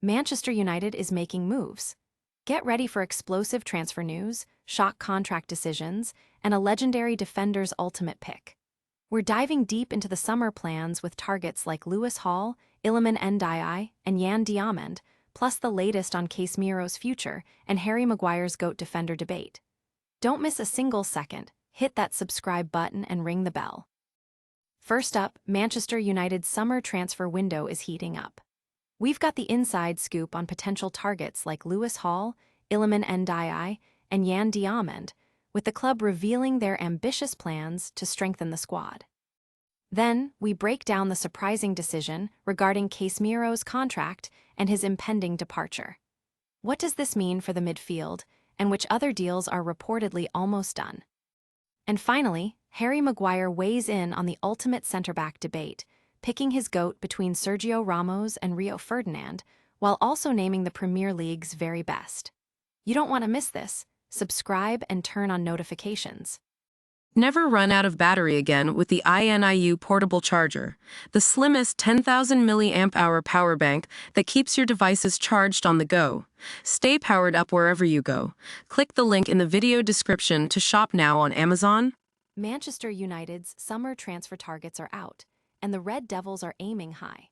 Manchester United is making moves. Get ready for explosive transfer news, shock contract decisions, and a legendary defender's ultimate pick. We're diving deep into the summer plans with targets like Lewis Hall, Iliman Ndiaye, and Yan Diomande, plus the latest on Casemiro's future and Harry Maguire's GOAT defender debate. Don't miss a single second. Hit that subscribe button and ring the bell. First up, Manchester United's summer transfer window is heating up. We've got the inside scoop on potential targets like Lewis Hall, Iliman Ndiaye, and Yan Diomande, with the club revealing their ambitious plans to strengthen the squad. Then, we break down the surprising decision regarding Casemiro's contract and his impending departure. What does this mean for the midfield, and which other deals are reportedly almost done? And finally, Harry Maguire weighs in on the ultimate centre-back debate, picking his GOAT between Sergio Ramos and Ferdinand, while also naming the Premier League's very best. You don't want to miss this. Subscribe and turn on notifications. Never run out of battery again with the INIU portable charger, the slimmest 10,000 mAh power bank that keeps your devices charged on the go. Stay powered up wherever you go. Click the link in the video description to shop now on Amazon. Manchester United's summer transfer targets are out, and the Red Devils are aiming high.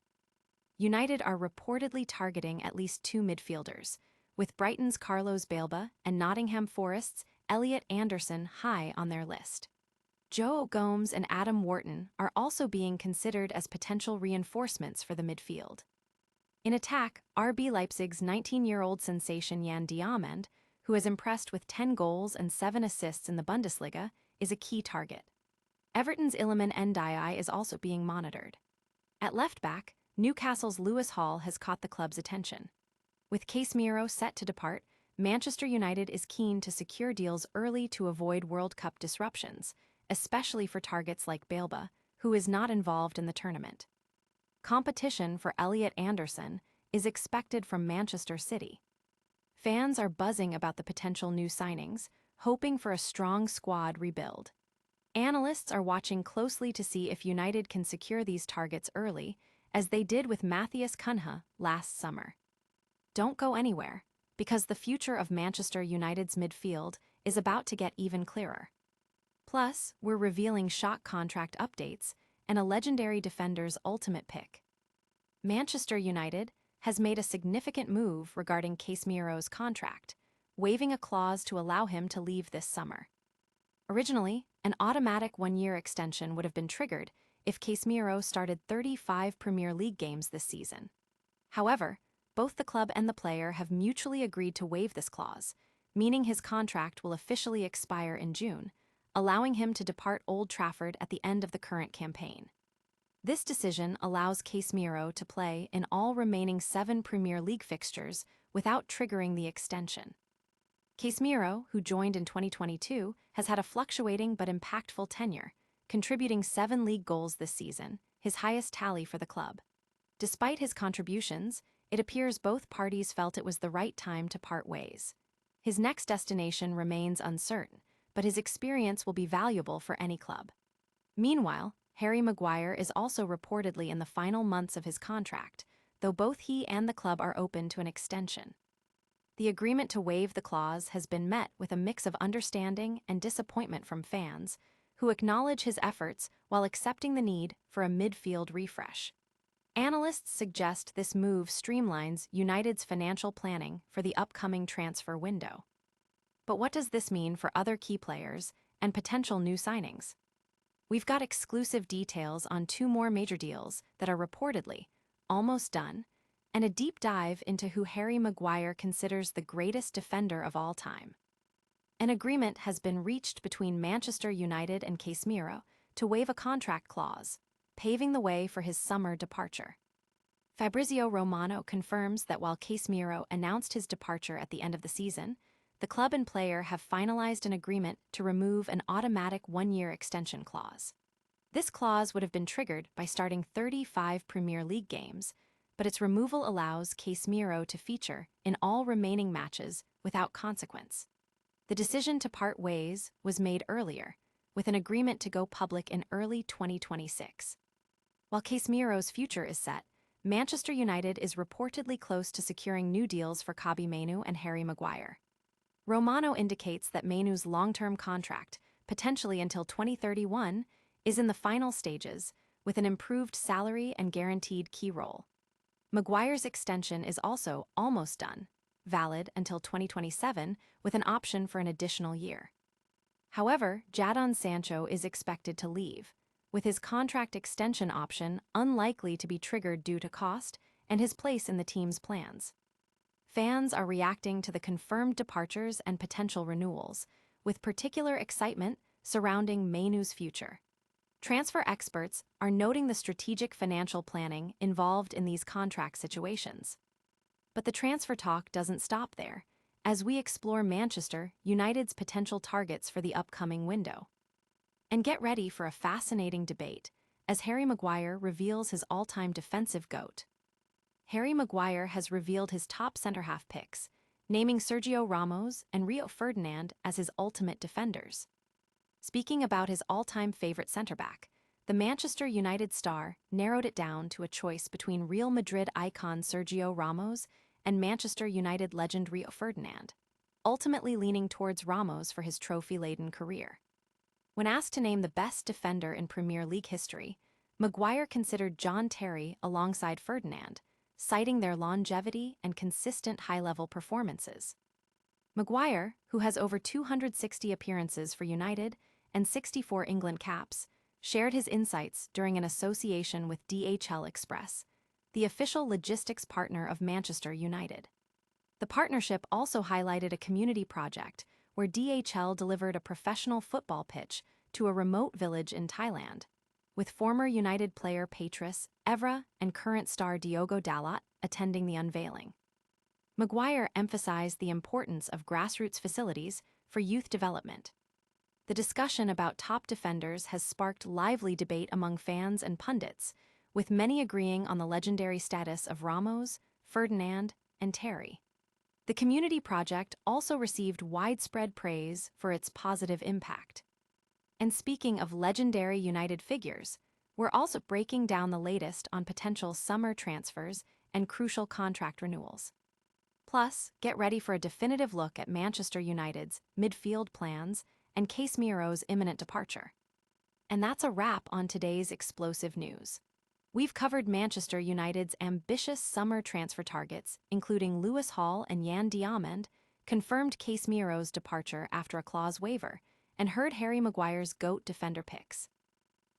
United are reportedly targeting at least two midfielders, with Brighton's Carlos Baleba and Nottingham Forest's Elliot Anderson high on their list. Joe Gomes and Adam Wharton are also being considered as potential reinforcements for the midfield. In attack, RB Leipzig's 19-year-old sensation Yan Diomande, who has impressed with 10 goals and 7 assists in the Bundesliga, is a key target. Everton's Iliman Ndiaye is also being monitored. At left-back, Newcastle's Lewis Hall has caught the club's attention. With Casemiro set to depart, Manchester United is keen to secure deals early to avoid World Cup disruptions, especially for targets like Baleba, who is not involved in the tournament. Competition for Elliot Anderson is expected from Manchester City. Fans are buzzing about the potential new signings, hoping for a strong squad rebuild. Analysts are watching closely to see if United can secure these targets early, as they did with Matthias Cunha last summer. Don't go anywhere, because the future of Manchester United's midfield is about to get even clearer. Plus, we're revealing shock contract updates and a legendary defender's ultimate pick. Manchester United has made a significant move regarding Casemiro's contract, waiving a clause to allow him to leave this summer. Originally, an automatic one-year extension would have been triggered if Casemiro started 35 Premier League games this season. However, both the club and the player have mutually agreed to waive this clause, meaning his contract will officially expire in June, allowing him to depart Old Trafford at the end of the current campaign. This decision allows Casemiro to play in all remaining 7 Premier League fixtures without triggering the extension. Casemiro, who joined in 2022, has had a fluctuating but impactful tenure, contributing 7 league goals this season, his highest tally for the club. Despite his contributions, it appears both parties felt it was the right time to part ways. His next destination remains uncertain, but his experience will be valuable for any club. Meanwhile, Harry Maguire is also reportedly in the final months of his contract, though both he and the club are open to an extension. The agreement to waive the clause has been met with a mix of understanding and disappointment from fans, who acknowledge his efforts while accepting the need for a midfield refresh. Analysts suggest this move streamlines United's financial planning for the upcoming transfer window. But what does this mean for other key players and potential new signings? We've got exclusive details on 2 more major deals that are reportedly almost done, and a deep dive into who Harry Maguire considers the greatest defender of all time. An agreement has been reached between Manchester United and Casemiro to waive a contract clause, paving the way for his summer departure. Fabrizio Romano confirms that while Casemiro announced his departure at the end of the season, the club and player have finalized an agreement to remove an automatic 1-year extension clause. This clause would have been triggered by starting 35 Premier League games, but its removal allows Casemiro to feature in all remaining matches without consequence. The decision to part ways was made earlier, with an agreement to go public in early 2026. While Casemiro's future is set, Manchester United is reportedly close to securing new deals for Casemiro and Harry Maguire. Romano indicates that Mainoo's long-term contract, potentially until 2031, is in the final stages, with an improved salary and guaranteed key role. Maguire's extension is also almost done, valid until 2027, with an option for an additional year. However, Jadon Sancho is expected to leave, with his contract extension option unlikely to be triggered due to cost and his place in the team's plans. Fans are reacting to the confirmed departures and potential renewals, with particular excitement surrounding Mainoo's future. Transfer experts are noting the strategic financial planning involved in these contract situations. But the transfer talk doesn't stop there, as we explore Manchester United's potential targets for the upcoming window. And get ready for a fascinating debate as Harry Maguire reveals his all-time defensive GOAT. Harry Maguire has revealed his top centre-half picks, naming Sergio Ramos and Rio Ferdinand as his ultimate defenders. Speaking about his all-time favorite centre-back, the Manchester United star narrowed it down to a choice between Real Madrid icon Sergio Ramos and Manchester United legend Rio Ferdinand, ultimately leaning towards Ramos for his trophy-laden career. When asked to name the best defender in Premier League history, Maguire considered John Terry alongside Ferdinand, citing their longevity and consistent high-level performances. Maguire, who has over 260 appearances for United and 64 England caps, shared his insights during an association with DHL Express, the official logistics partner of Manchester United. The partnership also highlighted a community project where DHL delivered a professional football pitch to a remote village in Thailand, with former United player Patrice Evra and current star Diogo Dalot attending the unveiling. Maguire emphasized the importance of grassroots facilities for youth development. The discussion about top defenders has sparked lively debate among fans and pundits, with many agreeing on the legendary status of Ramos, Ferdinand, and Terry. The community project also received widespread praise for its positive impact. And speaking of legendary United figures, we're also breaking down the latest on potential summer transfers and crucial contract renewals. Plus, get ready for a definitive look at Manchester United's midfield plans and Casemiro's imminent departure. And that's a wrap on today's explosive news. We've covered Manchester United's ambitious summer transfer targets, including Lewis Hall and Yan Diomande, confirmed Casemiro's departure after a clause waiver, and heard Harry Maguire's GOAT defender picks.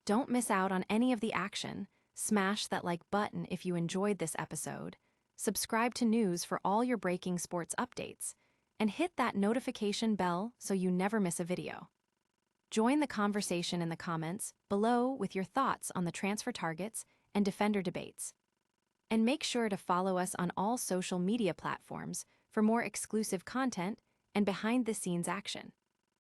Don't miss out on any of the action. Smash that like button if you enjoyed this episode, subscribe to news for all your breaking sports updates, and hit that notification bell so you never miss a video. Join the conversation in the comments below with your thoughts on the transfer targets and defender debates. And make sure to follow us on all social media platforms for more exclusive content and behind-the-scenes action.